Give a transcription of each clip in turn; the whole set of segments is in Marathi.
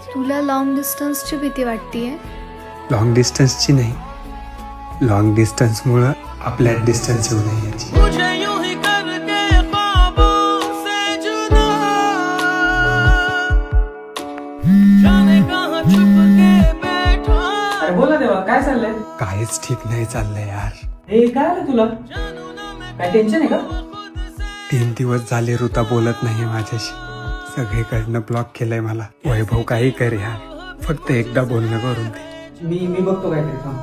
तुला लॉंग डिस्टन्सची भीती वाटतेय? लॉंग डिस्टन्सची नाही, लॉंग डिस्टन्समुळं आपल्या डिस्टन्स येऊ नये याची. अरे बोला देवा, काय चाललंय? काहीच ठीक नाही चाललंय यार. हे काय आलं तुला? काय टेन्शन आहे का? 3 दिवस झाले ऋता बोलत नाही माझ्याशी. सगळीकडनं ब्लॉक केलंय मला. वैभव काही कर यार, फक्त एकदा बोलणं करून दे. मी बघतो काहीतरी. थांब.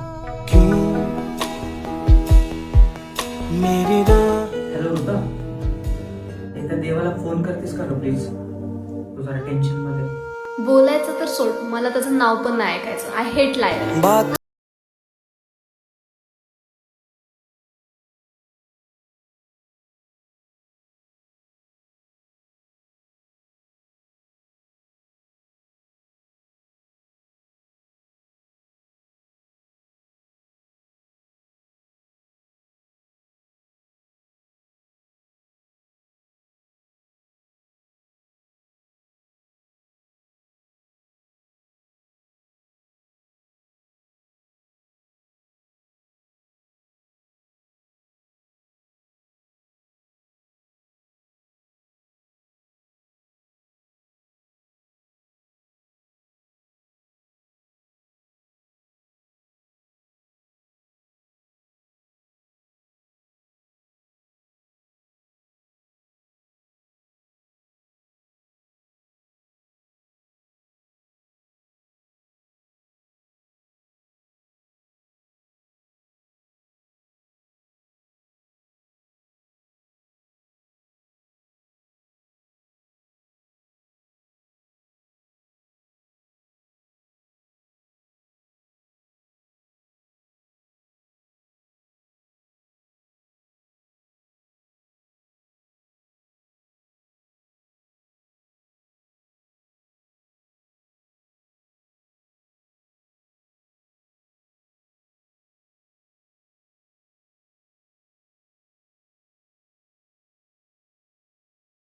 हॅलो ऋता, एकदा देवाला फोन करतेस का प्लीज? तू जरा टेन्शन मध्ये. बोलायचं तर सोड, मला त्याचं नाव पण नाही ऐकायचं. आय हेट लायर.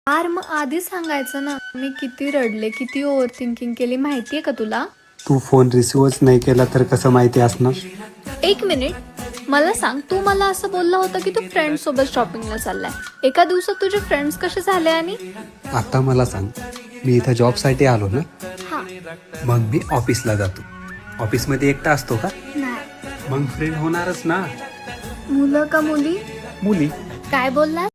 यार मग आधी सांगायचं ना. मी किती रडले, किती ओव्हर थिंकिंग केली माहितीये का तुला? तू फोन रिसिव्हच नाही केला तर कसं माहिती असणार? 1 मिनिट, मला सांग, तू मला असं बोलला होता की तू फ्रेंड सोबत शॉपिंगला चाललाय. एका दिवसात तुझे फ्रेंड्स कसे झाले? आणि आता मला सांग, मी इथं जॉबसाठी आलो ना, हा, मग मी ऑफिसला जातो. ऑफिसमध्ये एकटा असतो का? नाही. मग फ्रेंड होणारच ना. मुलं का मुली? मुली. काय बोलला?